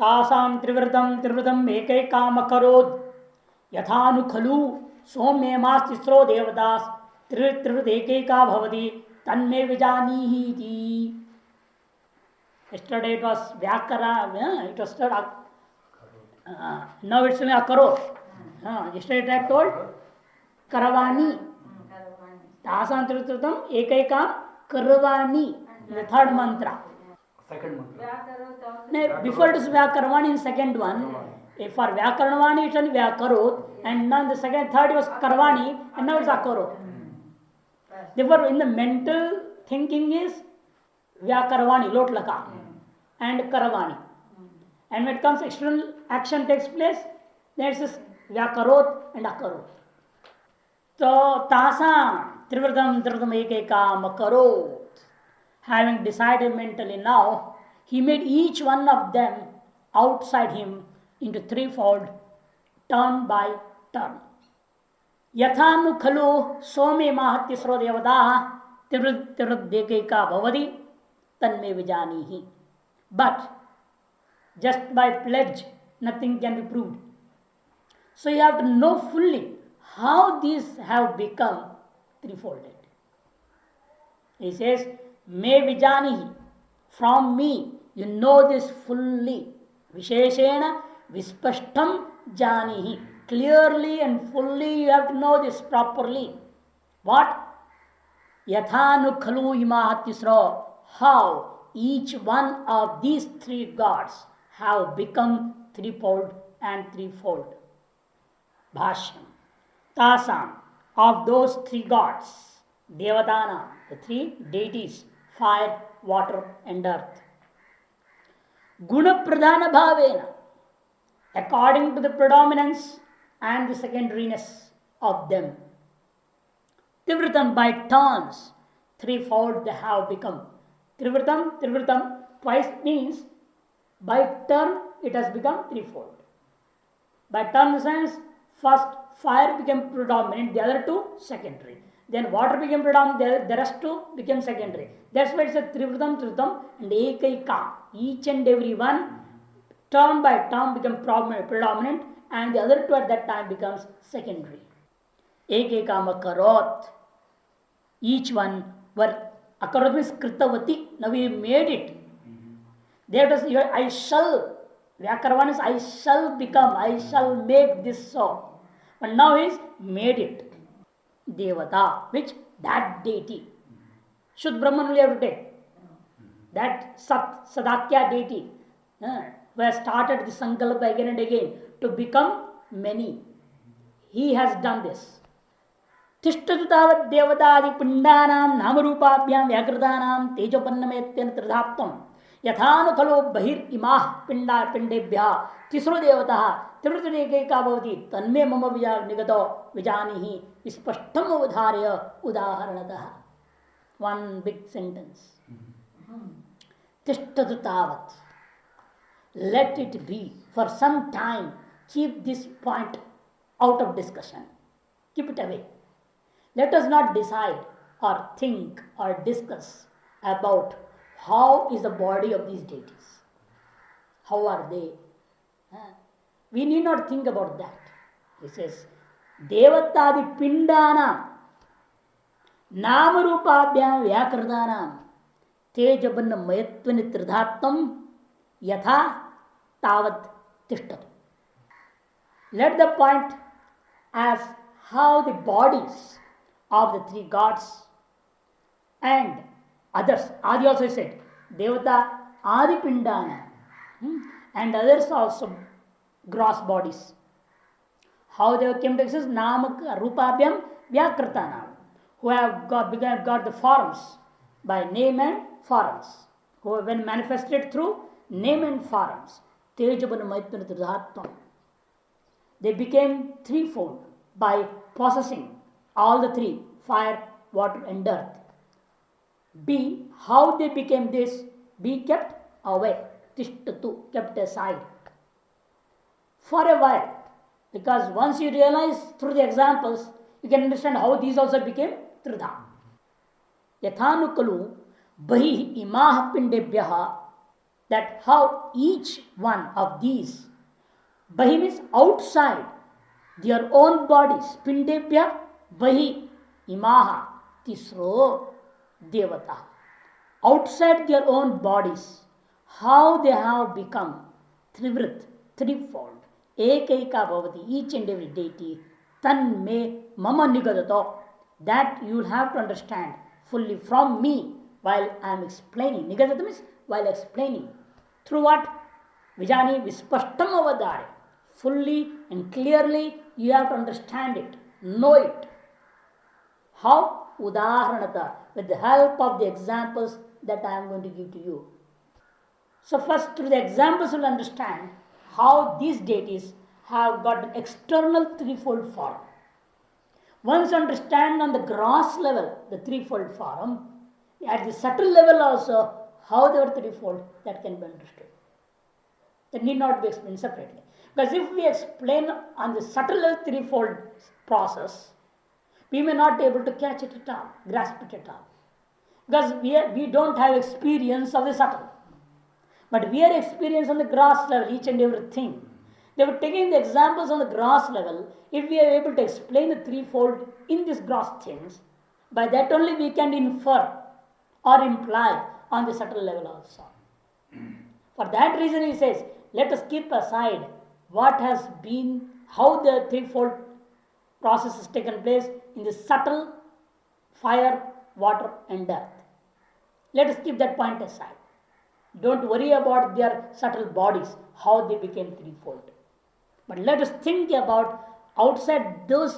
तासां त्रिवृतम एकैकाम करोद यथानु खलु सौम्यमास्तिस्रो देवदास त्रिवृत एकैका भवति तन्मे विजानीहि इति. Yesterday it was Vyakara, it was now it's Akaro. Yesterday I have told Karavani. Tasam Trirutam Ekaika Karavani, the third mantra. Second mantra. No, before it is Vyakaravani in second one. If for Vyakaravani it is Vyakaro, and now the third was Karavani, and now it's Akaro. Therefore, in the mental thinking is Vyakaravani, Lotlaka, and Karavani. And when it comes external action takes place, then it is Vyakarot and Akarot. So, Tasam, Trivridam Ekeka Makarot. Having decided mentally now, he made each one of them outside him into threefold, turn by turn. Yathanu Khalu Somi Mahatisro Devadaha Tirud Dekeka Bhavadi Tanme Vijanihi. But just by pledge, nothing can be proved. So you have to know fully how these have become threefolded. He says, Me Vijanihi, from me, you know this fully. Visheshena Vispashtam Janihi. Clearly and fully you have to know this properly. What? Yathanu Khalu Imahatisra. How each one of these three gods have become threefold and threefold. Bhashyam. Tasam, of those three gods, Devadana, the three deities, fire, water and earth. Guna Pradhana Bhavena, according to the predominance and the secondariness of them. Trivritam, by turns, threefold they have become. Trivritam, twice means by turn it has become threefold. By turn in the sense, first fire became predominant, the other two secondary. Then water became predominant, the rest two became secondary. That's why it's a Trivritam and Ekaika. Each and every one, turn by turn, become predominant, and the other two at that time becomes secondary. Ekekama karot. Each one were akarot means kritavati. Now we made it. There it is, I shall. Vyakaravan is I shall become, I shall make this so. But now is made it. Devata, which that deity. Shuddha Brahman will have to take. That Sadakya deity who has started the Sankalpa again and again to become many. He has done this. Tishtatu tavat devadadi pindanam namarupabhyam vyakratanam tejopannameten tridhaptam yathanu khalo bahir imah pindebhya tisro devataha trivritadekeka bhavati tanme mama nigato vijanihi vispashtam udharya udaharanatah. One big sentence. Tishtatu tavat. Let it be for some time. Keep this point out of discussion. Keep it away. Let us not decide or think or discuss about how is the body of these deities. How are they? We need not think about that. He says, Devatadi Pindana Namarupabhyam Vyakritanam Tejabanna Mayatvani Tridhattam Yatha Tavat Tishtatu. Let the point as how the bodies of the three gods and others, Adi also said, Devata Adi Pindana, and others also gross bodies. How they came to exist? Namak Rupabhyam Vyakritanam, who have got the forms by name and forms, who have been manifested through name and forms. Tejabana Maitana Tridhattam. They became threefold by possessing all the three, fire, water and earth. B, how they became this? Be kept away. Tishtatu, kept aside. For a while. Because once you realize through the examples, you can understand how these also became Tridha. Yathanukalu bahi imah pindebhyaha that how each one of these, Bahi means outside their own bodies, Pindebhya Bahi Imaha Tisro Devata. Outside their own bodies, how they have become Trivrit, threefold, Ekaika Bhavati, each and every deity, Tan me Mama Nigadato, that you will have to understand fully from me while I am explaining. Nigadata means while explaining. Through what? Vijani Vispashtam Avadare. Fully and clearly you have to understand it, know it. How? Udaharanata, with the help of the examples that I am going to give to you. So first through the examples you will understand how these deities have got an external threefold form. Once you understand on the gross level the threefold form, at the subtle level also how they are threefold, that can be understood. That need not be explained separately. Because if we explain on the subtle level threefold process, we may not be able to catch it at all, grasp it at all. Because we don't have experience of the subtle. But we are experienced on the gross level, each and everything. They were taking the examples on the gross level. If we are able to explain the threefold in these gross things, by that only we can infer or imply on the subtle level also. For that reason he says, let us keep aside what has been, how the threefold process has taken place in the subtle, fire, water and earth. Let us keep that point aside. Don't worry about their subtle bodies, how they became threefold. But let us think about outside those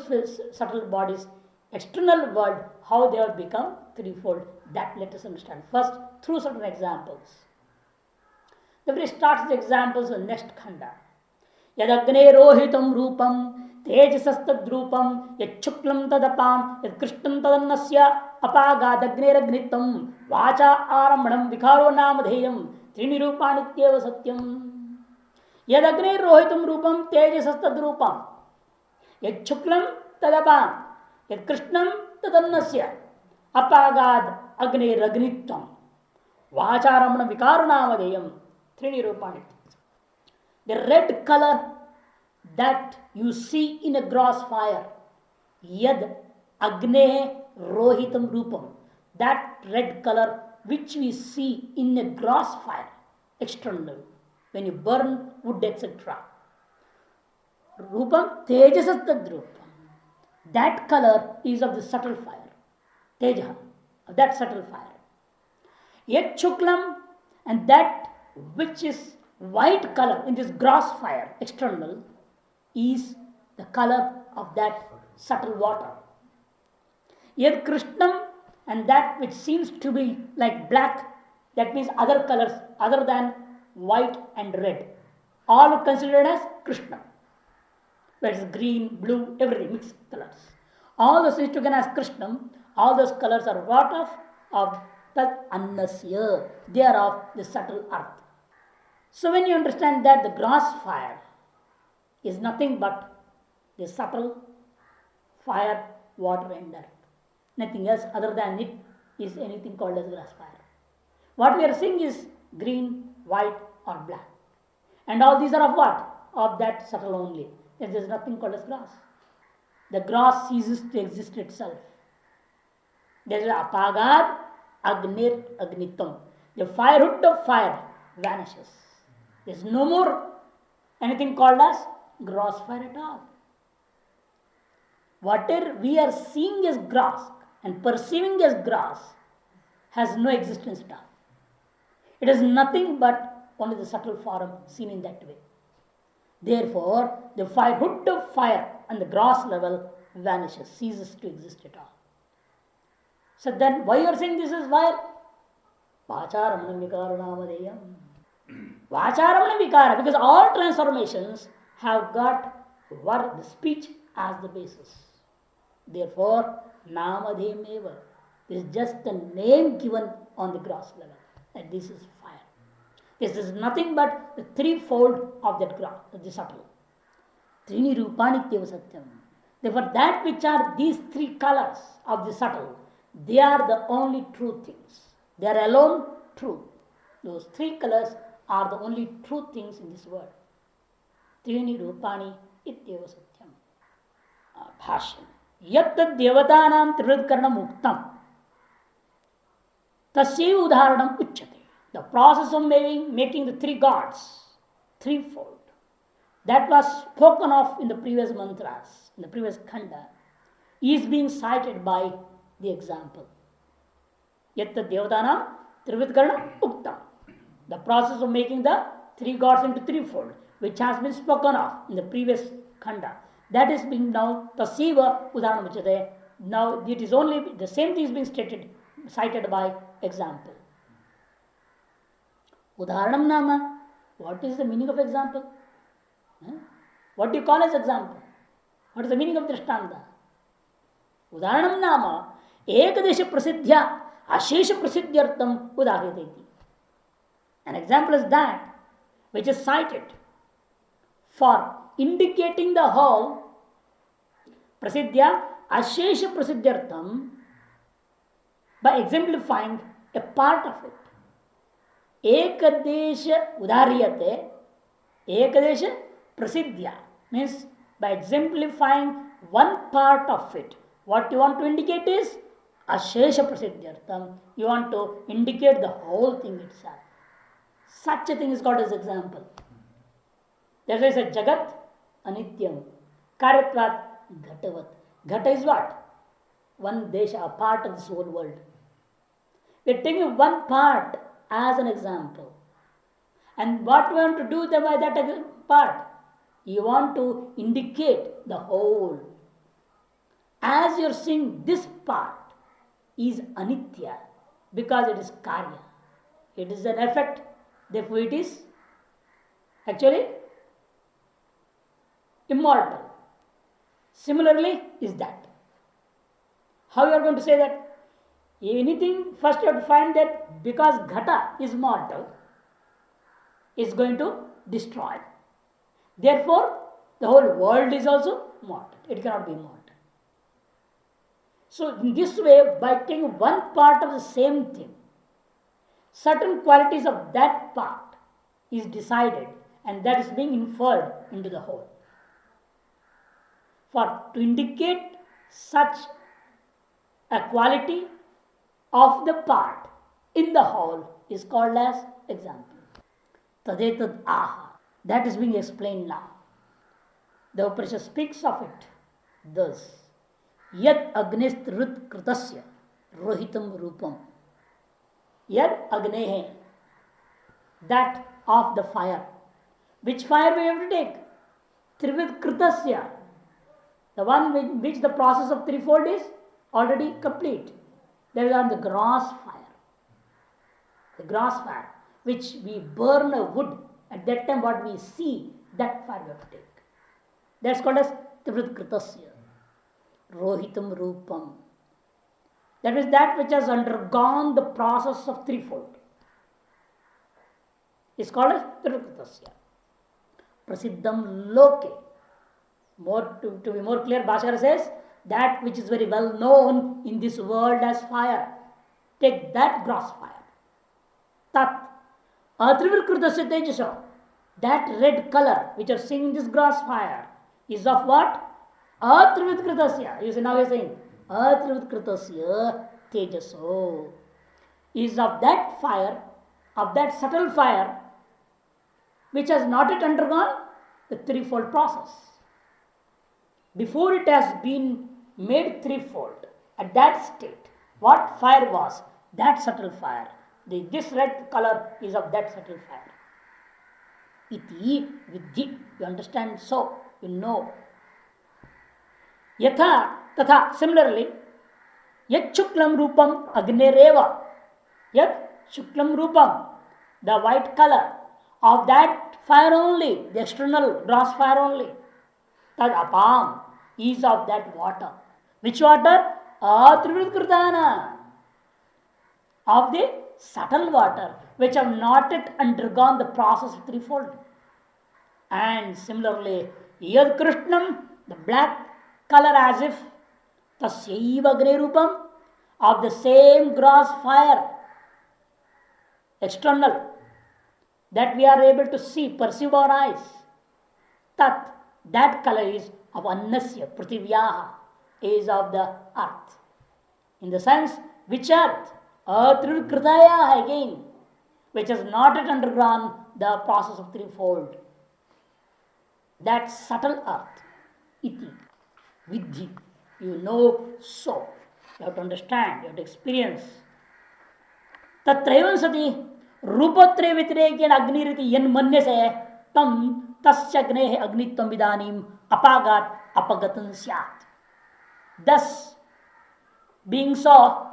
subtle bodies, external world, how they have become threefold. That let us understand first through certain examples. The very starts the examples in the next khanda. Yadagne rohitam rupam tejasastadrupam yachuklam tadapam yadkrishtam tadannasya apagadagneragnitam vacha aramanam vikaro namadheyam trinirupanityeva satyam. Yadagne rohitam rupam tejasastadrupam yachuklam tadapam yadkrishnam tadannasya apagad agneragnitam vacha aramanam vikaro namadheyam trinirupanityeva. The red color that you see in a gross fire, yad agne rohitam rupam, that red color which we see in a gross fire, external, when you burn wood, etc. Rupam tejasat rupam, that color is of the subtle fire, teja, of that subtle fire. Yet chuklam, and that which is white color in this gross fire, external, is the color of that subtle water. Yet krishnam, and that which seems to be like black, that means other colors other than white and red, all are considered as krishna. That is green, blue, everything, mixed colors. All those things together as krishnam, all those colors are what of that annasya, they are of the subtle earth. So when you understand that the gross fire is nothing but the subtle fire, water and earth, nothing else other than it is anything called as grass fire. What we are seeing is green, white or black. And all these are of what? Of that subtle only. There is nothing called as grass. The grass ceases to exist itself. There is apagad agnir agnitam. The firehood of fire vanishes. There is no more anything called as gross fire at all. Whatever we are seeing as grass and perceiving as grass has no existence at all. It is nothing but only the subtle form seen in that way. Therefore, the firehood of fire on the gross level vanishes, ceases to exist at all. So then, why you are saying this is fire? Vacharamana vikaranavadeyam. Vacharamana vikara, because all transformations have got the speech as the basis. Therefore, namadheyam eva. This is just a name given on the gross level, that this is fire. This is nothing but the threefold of that gross, the subtle. Trini rupanityeva satyam. Therefore, that which are these three colors of the subtle, they are the only true things. They are alone true. Those three colors are the only true things in this world. Trini Rupani Ityeva Satyam. Bhashya. Yat Devatanam Trividkaranam Uktam. Tasyev Udharanam Uchyate. The process of making the three gods, threefold, that was spoken of in the previous mantras, in the previous khanda, is being cited by the example. Yatta Devatanam Trividkaranam Uktam. The process of making the three gods into threefold, which has been spoken of in the previous khanda, that is being now Tasyiva Udharanam Uchyate. Now it is only the same thing is being cited by example. Udharanam nama. What is the meaning of example? What do you call as example? What is the meaning of drishtanta? Udharanam nama ekadesha prasidhya ashesha prasidhyartam udahriyate. An example is that which is cited for indicating the whole. Prasidhya ashesha prasidhyartam, by exemplifying a part of it. Ekadesha udahriyate, ekadesha prasidhya means by exemplifying one part of it. What you want to indicate is ashesha prasidhyartam. You want to indicate the whole thing itself. Such a thing is called as example. There is a jagat anityam karyatvat ghatavat. Ghata is what? One desha, a part of this whole world. We are taking one part as an example. And what we want to do by that part? You want to indicate the whole. As you are seeing, this part is anitya because it is karya. It is an effect, therefore it is actually immortal. Similarly is that. How you are going to say that? Anything, first you have to find that because ghata is mortal, is going to destroy. Therefore, the whole world is also mortal. It cannot be mortal. So, in this way, by taking one part of the same thing, certain qualities of that part is decided and that is being inferred into the whole. To indicate such a quality of the part in the whole is called as example. Tadetad aha. That is being explained now. The Upanishad speaks of it thus. Yad agnestrut kritasya rohitam rupam. Yad agnehe. That of the fire. Which fire we have to take? Trivid kritasya. The one in which the process of threefold is already complete. There is on the grass fire. The grass fire, which we burn a wood. At that time, what we see, that fire we have to take. That's called as Tivrit Kritasya. Rohitam Rupam. That is that which has undergone the process of threefold. It's called as Tivrit Kritasya. Prasiddham Loke. To be more clear, Bhaskara says, that which is very well known in this world as fire. Take that grass fire. Tat. Atrivirkritasya tejasa. That red color which are seeing in this grass fire is of what? Atrivirkritasya. You see, now you are saying Atrivirkritasya tejaso. Is of that fire, of that subtle fire, which has not yet undergone the threefold process. Before it has been made threefold, at that state, what fire was? That subtle fire. This red color is of that subtle fire. Iti vidhi. You understand? So, you know. Yatha, tatha. Similarly, yat shuklam rupam agnereva. Yat shuklam rupam. The white color of that fire only, the external grass fire only. Tad apam is of that water. Which water? Atrivirkritana. Of the subtle water, which have not yet undergone the process of threefold. And similarly, yad krishnam, the black color as if tasyaiva agre rupam, of the same grass fire, external, that we are able to see, perceive our eyes. Tat, that color is of annasya, prithivyaha, is of the earth. In the sense, which earth? Earth kritaya again, which has not yet undergone the process of threefold. That subtle earth, iti, vidhi, you know so. You have to understand, you have to experience. तत्रैवं सति रूपत्रय व्यतिरेकेण अग्निरिति यन्मन्य से तम तस्य अग्नेः अग्नित्वं विदानीम अपागात अपगतं स्यात्. Thus, being so,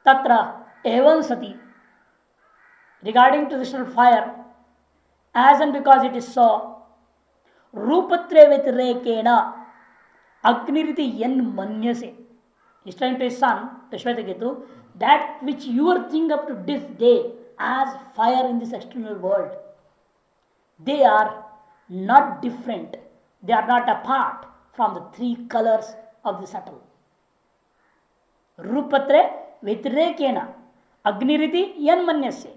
tatra evam sati, regarding to this fire, as and because it is so, रूपत्रय व्यतिरेकेण अग्निरिति यन्मन्यसे, he's trying to his son, to Shvetaketu, that which you are thinking up to this day as fire in this external world, they are not different, they are not apart from the three colors of the subtle. Rupatre vitirekena agniriti yanmanyasya,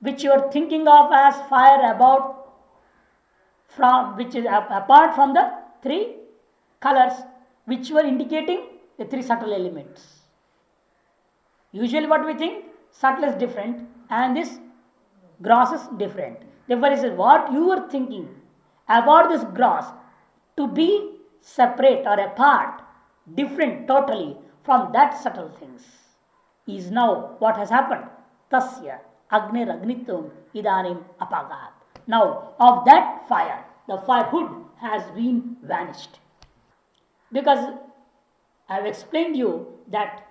which you are thinking of as fire about from, which is apart from the three colors which were indicating the three subtle elements. Usually what we think, subtle is different and this gross is different. Therefore, is what you were thinking about this gross to be separate or apart, different totally from that subtle things, is now what has happened. Tasya agnir agnitvam idanim apagat. Now, of that fire, the firehood has been vanished. Because I have explained you that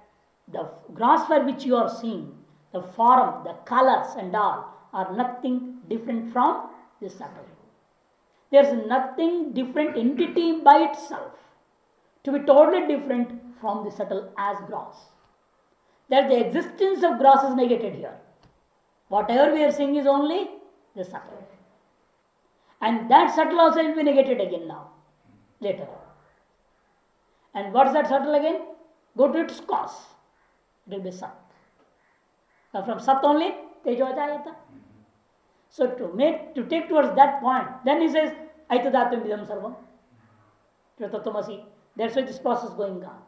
the gross fire which you are seeing, the form, the colors and all are nothing different from this subtle. There is nothing different entity by itself to be totally different from the subtle as gross. That the existence of gross is negated here. Whatever we are seeing is only the subtle. And that subtle also will be negated again now, later. And what is that subtle again? Go to its cause. It will be Sat. Now from Sat only, Tejo Ajayata. So to take towards that point, then he says, Aitadatam Vidam Sarvam. Tatamasi. That's why this process is going on.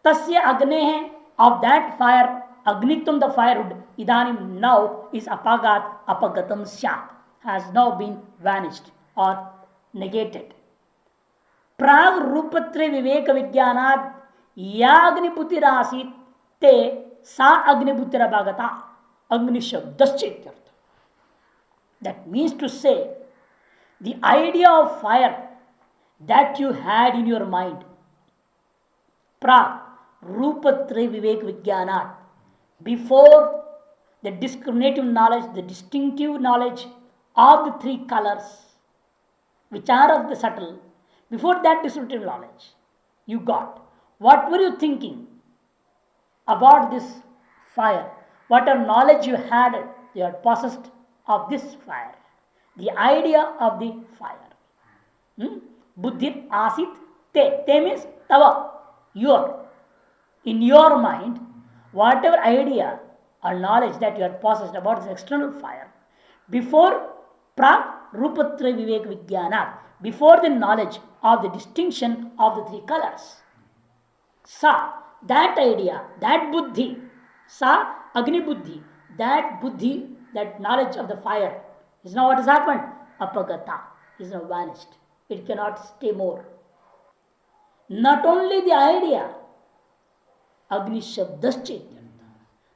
Tasya Agnehe, of that fire, Agnitvam, the firewood, Idanim now is Apagat, Apagatam Syat, has now been vanished or negated. Prag Rupatre Viveka Vijnanad Yagniputirasi te sa Agniputira Bhagata Agni Shabdaschaityartha. That means to say, the idea of fire that you had in your mind, Prag Rupatre Vivek Vijnanad, before the discriminative knowledge, the distinctive knowledge of the three colors which are of the subtle, before that distinctive knowledge you got, what were you thinking about this fire? What a knowledge you had possessed of this fire, the idea of the fire. Buddhit asit te. Te means tava, your. In your mind, whatever idea or knowledge that you had possessed about this external fire, before Prag Rupatra Vivek Vijnana, before the knowledge of the distinction of the three colors, Sa, that idea, that Buddhi, Sa Agni Buddhi, that Buddhi, that knowledge of the fire, is now what has happened? Apagata, is now vanished. It cannot stay more. Not only the idea, Agni Shabdaschaityartha,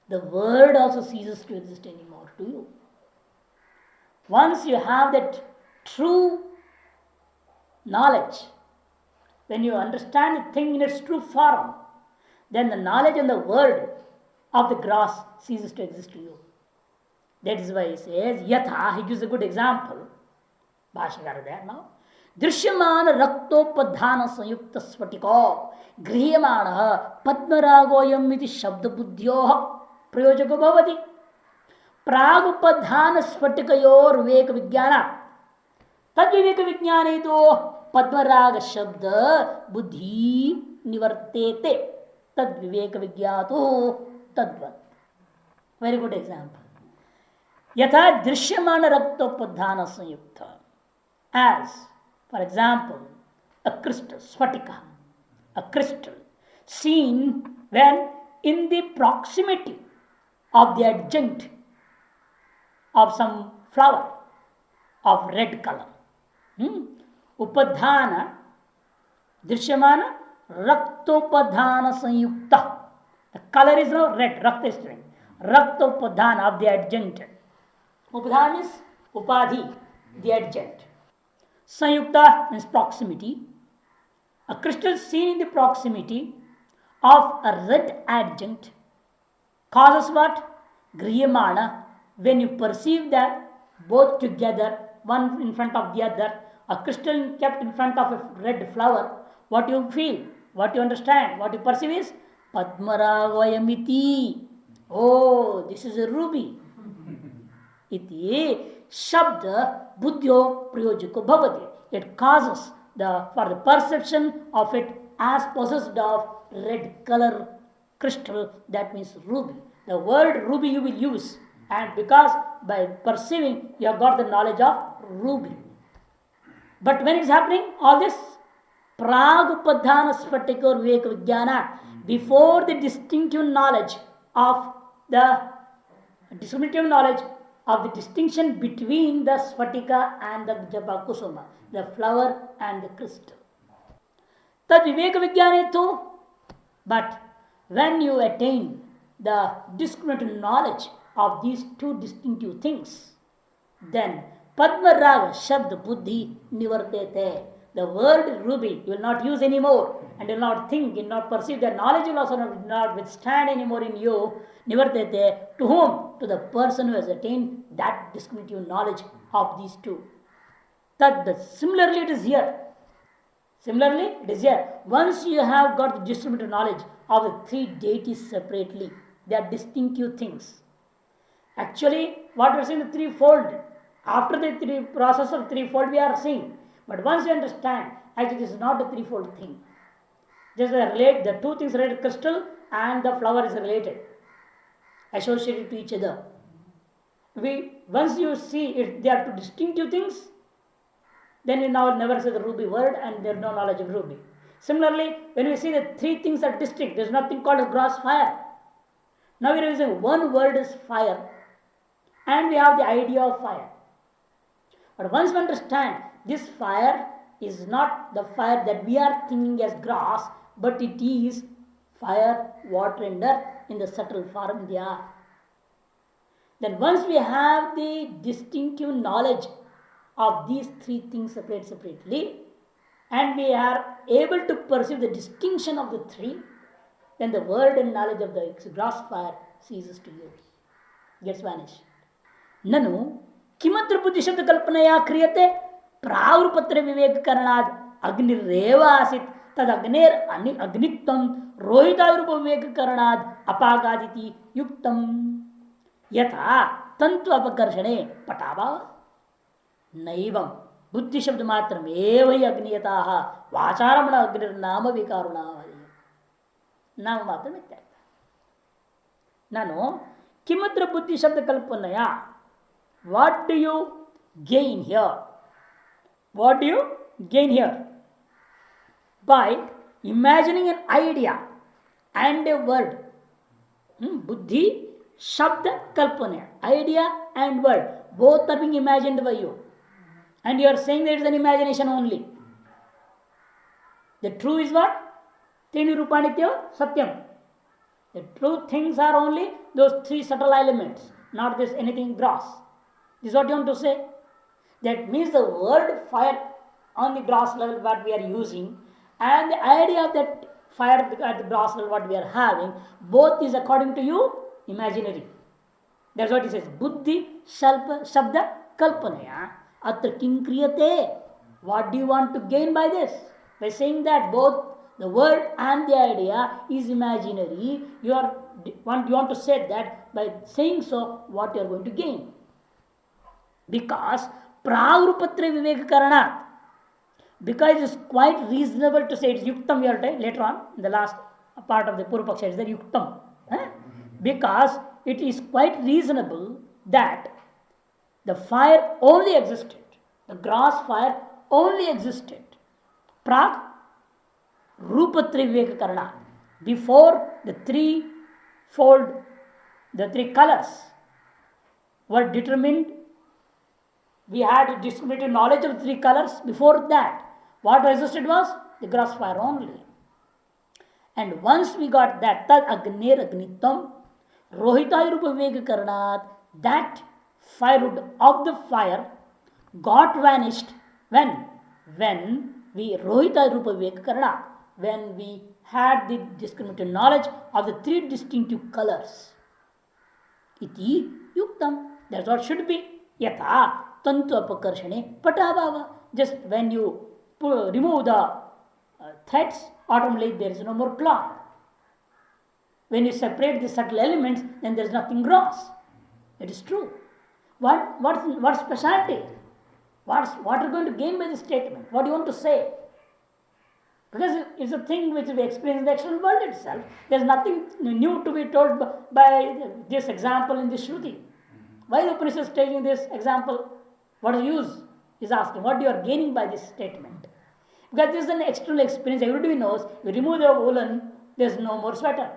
the word also ceases to exist anymore to you. Once you have that true knowledge, when you understand the thing in its true form, then the knowledge and the word of the grass ceases to exist to you. That is why he says, Yatha, he gives a good example. Bhashakara there now. Drishyamana raktopadhana sanyukta spatiko grihyamana padmaragoyam iti shabda buddhyoha prayojako bhavati pragupadhana spatikayor viveka vijnana tad viveka vijnane to padmaraga shabda buddhi nivartete tad viveka vijnato tadvat. Very good example. यथा दृश्यमान रक्तोपधान संयुक्त, as for example a crystal sphatika, a crystal seen when in the proximity of the adjunct of some flower of red color. Upadhana drishyamana raktopadhana sanyukta. The color is now red, rakta is red. Raktopadhana of the adjunct. Upadhana is upadhi, the adjunct. Sanyukta means proximity. A crystal seen in the proximity of a red adjunct causes what? Griyamana. When you perceive that both together, one in front of the other, a crystal kept in front of a red flower, what you feel, what you understand, what you perceive is Padmaragayamiti. Oh, this is a ruby. Iti Shabda Buddhyo Priyojiko Bhavati. It causes for the perception of it as possessed of red color crystal, that means ruby. The word ruby you will use, and because by perceiving you have got the knowledge of ruby. But when it's happening, all this Pragupadhana Sphatika or Viveka Vijnana, before the distinctive knowledge of the distinction between the Sphatika and the Japa Kusuma, the flower and the crystal. Tad Viveka Vijnana too. But when you attain the discriminative knowledge of these two distinctive things, then Padma Raga Shabd Buddhi Nivartete. The word ruby you will not use anymore, and you will not think, you will not perceive. The knowledge will also not withstand anymore in you. Nivartete. To whom? To the person who has attained that discriminative knowledge of these two. Similarly it is here. Once you have got the distributed knowledge of the three deities separately, they are distinctive things. Actually, what we are seeing the threefold, after the process of threefold we are seeing. But once you understand, actually this is not a threefold thing. Just the two things related, crystal and the flower is related, associated to each other. Once you see it, they are two distinctive things, then you now never say the ruby word and there is no knowledge of ruby. Similarly, when we see that three things are distinct, there is nothing called as gross fire. Now we are using one word is fire, and we have the idea of fire. But once we understand this fire is not the fire that we are thinking as grass, but it is fire, water and earth in the subtle form they are. Then once we have the distinctive knowledge of these three things separately, and we are able to perceive the distinction of the three, then the word and knowledge of the gross fire ceases to use, gets vanished. Nanu किमत्र बुद्धि शब्द कल्पनया क्रियते प्रावृपत्र विवेक करणाद अग्निरेव आसित तद अग्नेर अग्नित्वम रोहितारूप विवेक करणाद अपागादिति युक्तम यथा तंतु अपकर्षणे पटावा नैवं बुद्धि शब्द मात्र एवं अग्नियता वाचारमण अग्निर्नाम विकारुणा नाम मात्र इत्यादि नानु किमत्र बुद्धि शब्द कल्पनया. What do you gain here? What do you gain here? By imagining an idea and a word. Buddhi, Shabda, Kalpana. Idea and word. Both are being imagined by you. And you are saying that it is an imagination only. The true is what? Trini Rupanitya Satyam. The true things are only those three subtle elements, not this anything gross. This is what you want to say. That means the word fire on the gross level what we are using, and the idea of that fire at the gross level what we are having, both is according to you imaginary. That's what he says. Buddhi Shabda Kalpanaya Atra Kim Kriyate. What do you want to gain by this? By saying that both the word and the idea is imaginary, you want to say that by saying so, what you are going to gain. Because Pravrupatra Viveka Karanat, because it is quite reasonable to say it's Yuktam, we are later on, in the last part of the Purvapaksha, is the Yuktam. Because it is quite reasonable that the fire only existed. The gross fire only existed. Prag Rupatri Vivekakarana. Before the three colors were determined, we had discriminative knowledge of three colors. Before that, what existed was the gross fire only. And once we got that, tad agner agnitam rohitayi rupa vivekakarnat, that firewood of the fire got vanished when we rohitayi rupa vivekakarnat, when we had the discriminative knowledge of the three distinctive colors. Iti yuktam. That's what should be. Yatha tantu apakarshane patabhava. Just when you remove the threads, automatically there is no more cloth. When you separate the subtle elements, then there is nothing gross. It is true. What specialty? What are you going to gain by this statement? What do you want to say? Because it's a thing which we experience in the external world itself. There is nothing new to be told by this example in the Shruti. Why the Upanishad is taking this example? What is use? Is asking. What you are gaining by this statement? Because this is an external experience. Everybody knows. You remove the woolen, there is no more sweater.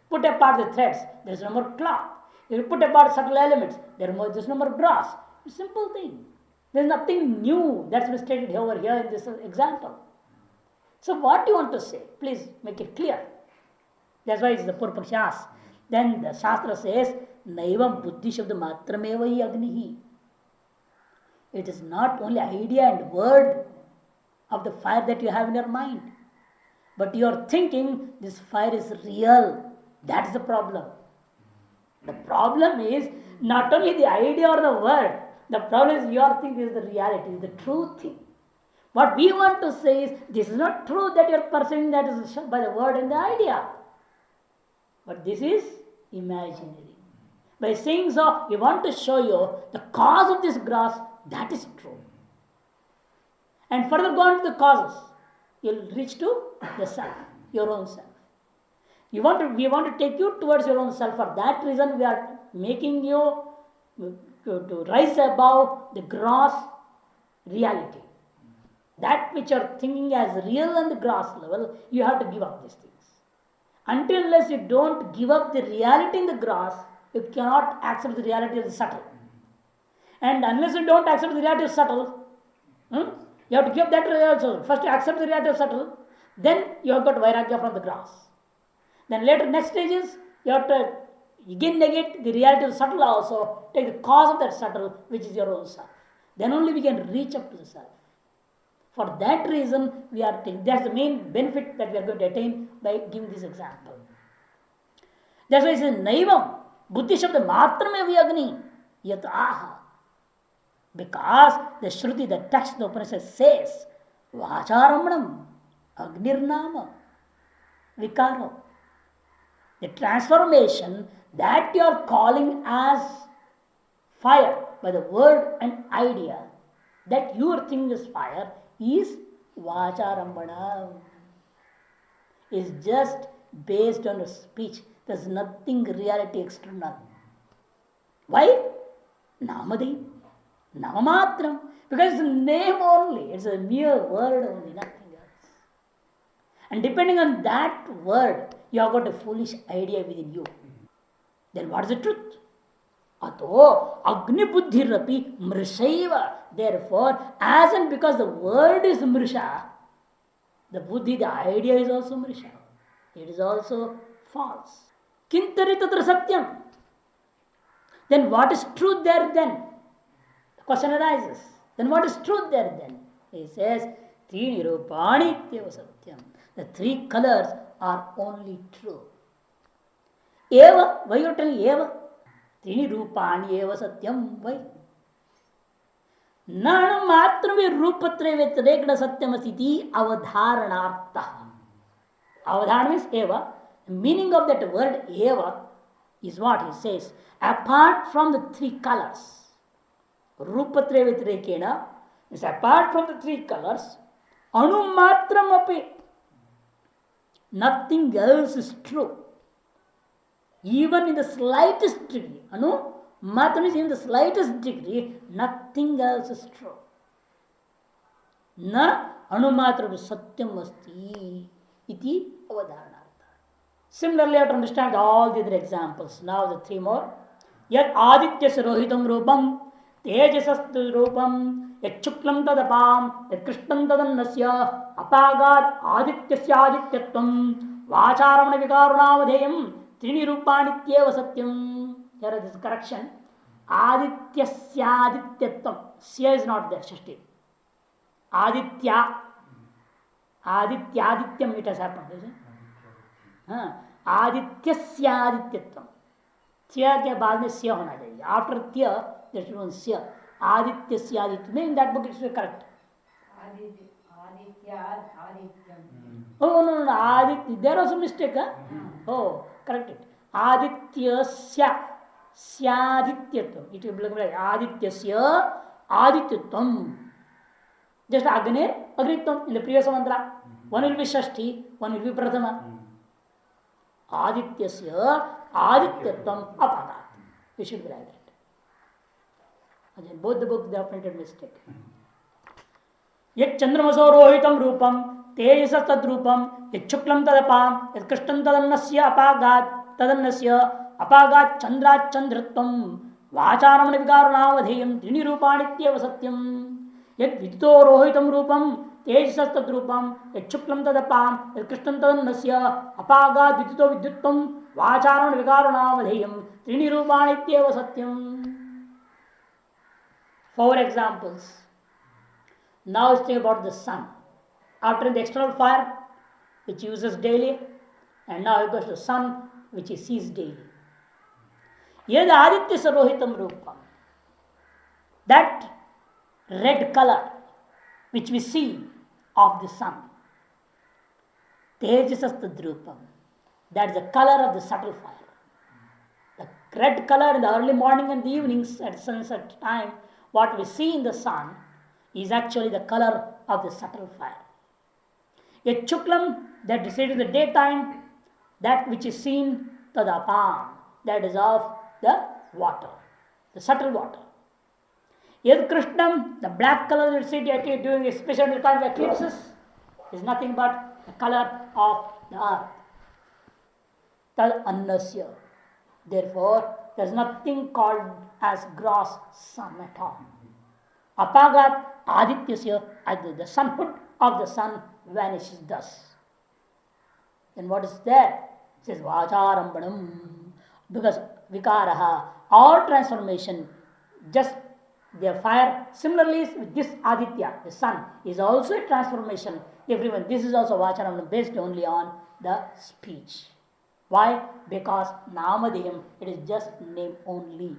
Put apart the threads, there is no more cloth. You put apart subtle elements, there is no more brass. It's a simple thing. There is nothing new that's been stated over here in this example. So what do you want to say? Please make it clear. That's why it's the Purpaksha. Then the Shastra says, Naivam Buddhi Shabda Matrameva Agnihi. It is not only idea and word of the fire that you have in your mind, but you are thinking this fire is real. That's the problem. The problem is not only the idea or the word. The problem is your thing is the reality, the true thing. What we want to say is this is not true that you are perceiving that is by the word and the idea. But this is imaginary. By saying so, we want to show you the cause of this grass, that is true. And further go on to the causes, you'll reach to the self, your own self. We want to take you towards your own self. For that reason, we are making you to rise above the gross reality. That which you are thinking as real on the gross level, you have to give up these things. Until unless you don't give up the reality in the gross, you cannot accept the reality of the subtle. And unless you don't accept the reality of subtle, you have to give that also. First you accept the reality of subtle, then you have got vairagya from the gross. Then later, next stage is you have to again negate the reality of the subtle also, take the cause of that subtle, which is your own self. Then only we can reach up to the self. For that reason, we are taking, that's the main benefit that we are going to attain by giving this example. That's why it says, Naivam, Buddhi Shabda Matrame Vyagni, Yataha. Because the Shruti, the text, the Upanishad says, Vacharamnam, Agnirnama, Vikaro. The transformation that you are calling as fire by the word and idea, that you are thinking is fire, is Vacharambana. Is just based on a speech. There's nothing reality external. Why? Namadi. Namamatram. Because it's a name only. It's a mere word only, nothing else. And depending on that word, you have got a foolish idea within you. Then what is the truth? Ato Agni Buddhi Rapi Mrishaiva. Therefore, as and because the word is Mrisha, the Buddhi, the idea is also Mrisha. It is also false. Kintari Tatra Satyam. Then what is truth there then? The question arises. Then what is truth there then? He says, Trini Rupani Tyeva Satyam. The three colors are only true. Eva, why you are telling Eva? Trini Rupani Eva Satyam, why? Nana Matrami Rupatre Vetrekna Satyamasiti Avadharanartha. Avadharana means Eva. The meaning of that word Eva is what he says. Apart from the three colors, Rupatre Vetrekena is apart from the three colors, Anumatram api. Nothing else is true. Even in the slightest degree. Anu Mat means in the slightest degree, nothing else is true. Na anumatra satyam asti iti avadharanartha. Similarly, you have to understand all the other examples. Now the three more. Yad aditya rohitam rupam tejasastu rupam yad shuklam tadapam yad krishnam tadannasya apagad adityasya adityatvam vacharamana vikarunavadheyam trini rupanityeva satyam. Here is this correction. Adityasya adityatvam. Sya is not there. Shashti. Aditya. Aditya adityam it has happened. Is it? आदित्यस्य आदित्यत्वम त्या के बाद में स्य होना चाहिए after त्या there should be स्य आदित्यस्य आदित्य in that book it's correct आदित्य आदित्यम oh no आदित्य there also mistake oh correct it आदित्यस्य स्यादित्यत्वम इट विल बी आदित्यस्य आदित्यत्वम जस्ट अग्निर अग्नित्वम in the previous mantra one will be षष्ठी one will be Prathama आदित्यस्य आदित्यत्वम अपादात. We should be like that. Again, both the books they have printed mistake. यत् चंद्रमसो रोहितम रूपम तेजस तद्रूपम यत् शुक्लम तदपाम यत् कृष्णम तदन्नस्य अपागात् चंद्रात् चंद्रत्वम वाचारमण विकारुणावधेयं त्रीणि रूपाणित्येव सत्यम यत् विदितो रोहितम रूपम तेजसस्तद्रूपम यच्छुक्लम तदपाम यत्कृष्णम तदन्नस्य अपागात् विद्युतो विद्युत्वं वाचारण विकारुणावधेयं त्रीणि रूपाणित्येव सत्यम. Four examples. Now let's think about the sun. After the external fire, which uses daily, and now it goes to the sun, which he sees daily. Yad aditya sarohitam rupam. That red color which we see of the sun. Tejasastadrupam. That is the color of the subtle fire. The red color in the early morning and the evenings at sunset time, what we see in the sun is actually the color of the subtle fire. Yet chuklam, that is said in the daytime, that which is seen tadapam, that is of the water, the subtle water. Yad Krishnam, the black color that you see during especially the time of eclipses, is nothing but the color of the earth. Tad annasya. Therefore, there is nothing called as gross sun at all. Apagat adityasya, the sunhood of the sun vanishes thus. Then what is there? It says vacharambanam. Because vikaraha, all transformation, just their fire. Similarly, with this Aditya, the sun, is also a transformation. Everyone, this is also Vacharam based only on the speech. Why? Because Namadhyam, it is just name only.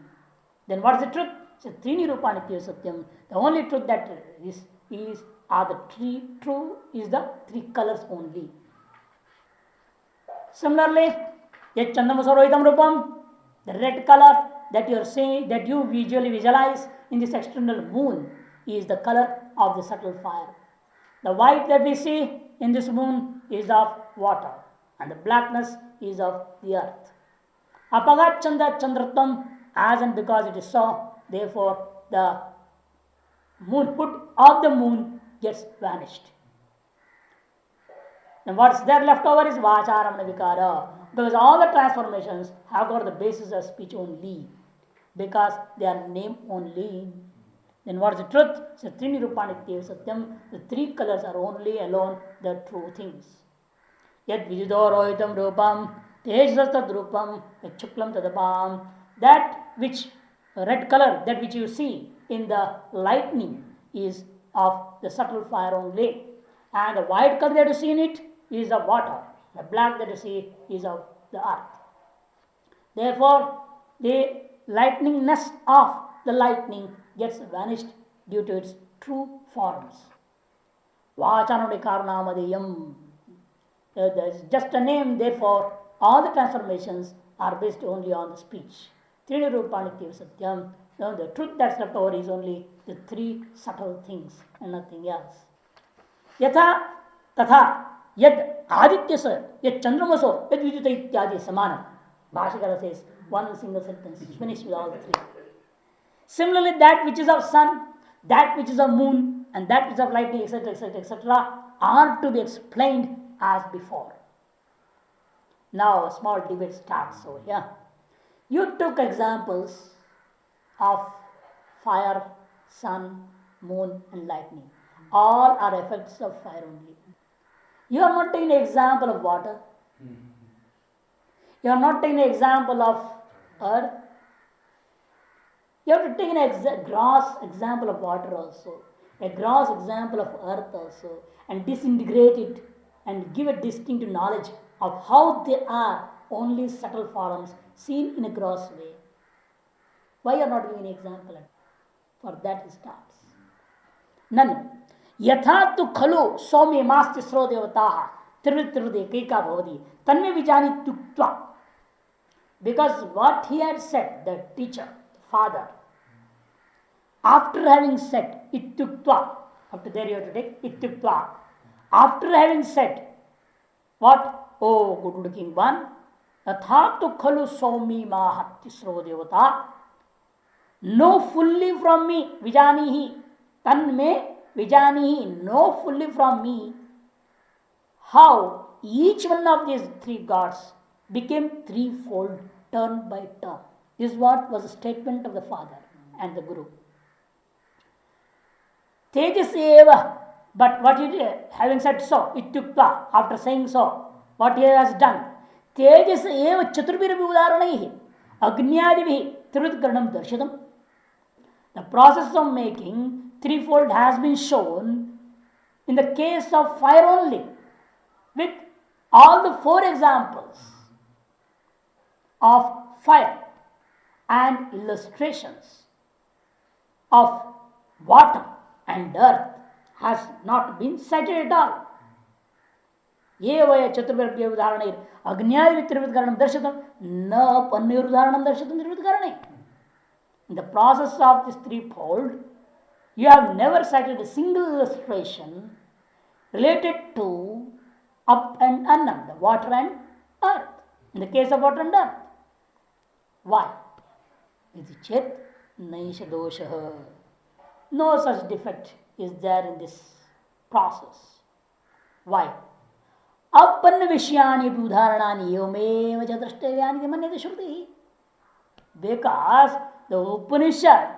Then what is the truth? So Trini Rupanitya Satyam. The only truth that is are the true is the three colors only. Similarly, Yet Chandamasarohitam Rupam, the red color that you are seeing, that you visually visualize in this external moon is the color of the subtle fire. The white that we see in this moon is of water and the blackness is of the earth. Apagat Chanda Chandratvam, as and because it is so, therefore the moonhood of the moon gets vanished. And what's there left over is Vacharamana Vikara, because all the transformations have got the basis of speech only, because they are name only. Then what is the truth? So Trini Rupanitya Satyam, the three colors are only alone the true things. Yet Vijido Rohitam Rupam, Tejasastad Rupam, Chuklam Tadapam, that which red color, that which you see in the lightning is of the subtle fire only. And the white color that you see in it is of water. The black that you see is of the earth. Therefore, the lightningness of the lightning gets vanished due to its true forms. Vachanodikarnamadiyam. There is just a name, therefore, all the transformations are based only on the speech. Trini Rupanitya Satyam. Now, the truth that's left over is only the three subtle things and nothing else. Yatha tatha yad adityasa yad chandramaso yad vidyuta ityadi samana. Bhashakara says One single sentence, finished with all the three. Similarly, that which is of sun, that which is of moon, and that which is of lightning, etc., etc., etc., are to be explained as before. Now, a small debate starts over here. You took examples of fire, sun, moon, and lightning. All are effects of fire only. You are not taking an example of water. You are not taking an example of earth. You have to take a gross example of water also, a gross example of earth also, and disintegrate it and give a distinct knowledge of how they are only subtle forms seen in a gross way. Why you are not giving an example? For that he starts. None. Yatha tu khalu somi masti sro devataha tirvit ekeka bhavati tanme vijani tuktva. Because what he had said, the teacher, the father, after having said ityuktva, after there you have to take ityuktva, after having said what? Oh, good looking one, athatu khalu somi mahati sro devata, know fully from me, vijanihi, tanme vijanihi, know fully from me how each one of these three gods became threefold turn by turn. This is what was the statement of the father and the guru. Tejas eva, but what he did, having said so, ityukta, after saying so, what he has done, Tejas eva chaturbhiravi udaranaihi, agnyadivihi trivitkaranam darshitam. The process of making threefold has been shown in the case of fire only, with all the four examples of fire and illustrations of water and earth has not been cited at all. Evaya chaturvarpya udaharanai agnyadi trivitkaranam darshitam na pannirudharanam darshitam trivitkaranai. In the process of this threefold, you have never cited a single illustration related to up and annam, the water and earth. In the case of water and earth. Why? Iti chet naisha dosha. No such defect is there in this process. Why? Appanna vishyani udharanani yomeva chadrashtevani manyate shruti. Because the Upanishad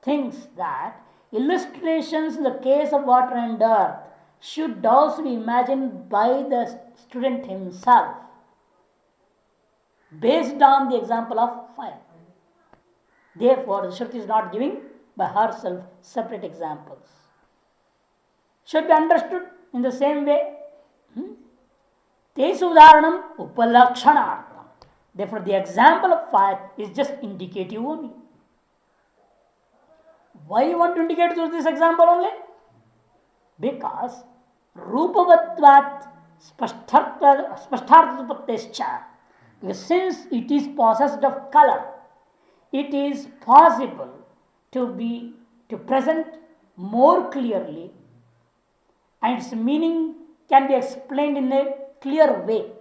thinks that illustrations in the case of water and earth should also be imagined by the student himself, based on the example of fire. Therefore, the Shruti is not giving by herself separate examples. Should be understood in the same way. Tesu udaharanam upalakshanartham. Therefore, the example of fire is just indicative only. Why you want to indicate through this example only? Because rupavatvat spashtarthapattescha. Because since it is possessed of color, it is possible to present more clearly, and its meaning can be explained in a clear way,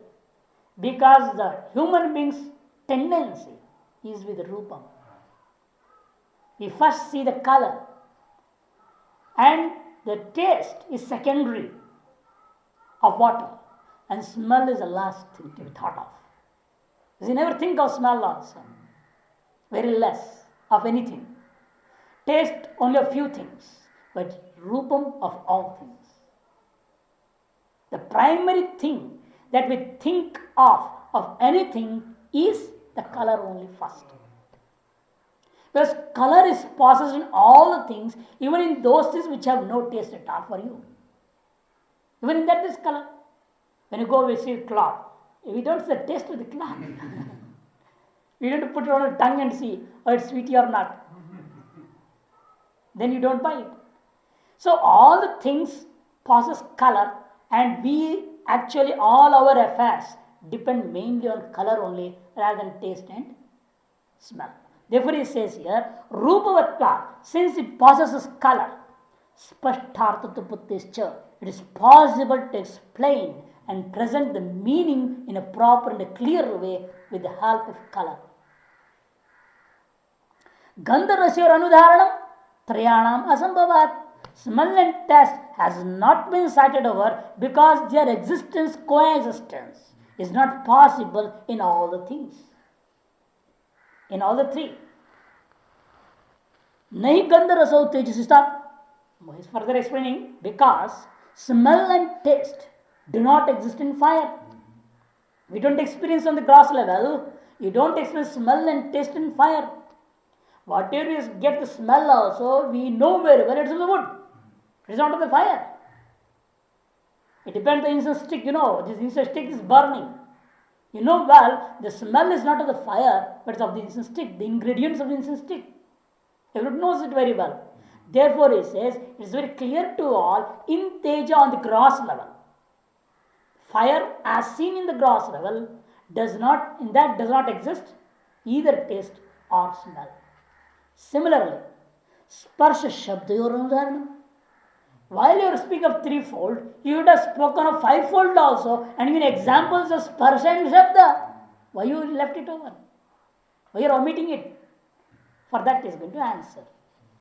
because the human being's tendency is with rupam. We first see the color, and the taste is secondary of water, and smell is the last thing to be thought of. You never think of smell also, very less of anything. Taste only a few things, but rupam of all things. The primary thing that we think of anything is the color only first. Because color is possessed in all the things, even in those things which have no taste at all for you. Even in that is color. When you go, we see cloth. We don't see the taste of the cloth. We don't put it on a tongue and see whether it's sweet or not. Then you don't buy it. So all the things possess color, and we actually all our affairs depend mainly on color only rather than taste and smell. Therefore he says here, rupavatva, since it possesses color, spashtarthapattescha, it is possible to explain and present the meaning in a proper and a clear way with the help of color. Gandharasya Anudharanam Trayanam Asambhavat. Smell and taste has not been cited over because their existence, coexistence, is not possible in all the things. In all the three. Nahi Gandharasau Tejasi. Stop. He's further explaining because smell and taste do not exist in fire. We don't experience on the gross level. You don't experience smell and taste in fire. Whatever you get the smell also, we know very well it's in the wood. It is not on the fire. It depends on the incense stick, this incense stick is burning. You know well, the smell is not of the fire, but it's of the incense stick, the ingredients of the incense stick. Everyone knows it very well. Therefore, he says, it is very clear to all, in Teja on the gross level. Fire as seen in the gross level does not exist either taste or smell. Similarly, Sparsha Shabdayoranudharanam. While you are speaking of threefold, you would have spoken of fivefold also, and even examples of Sparsha and Shabda. Why you left it over? Why you are omitting it? For that he is going to answer.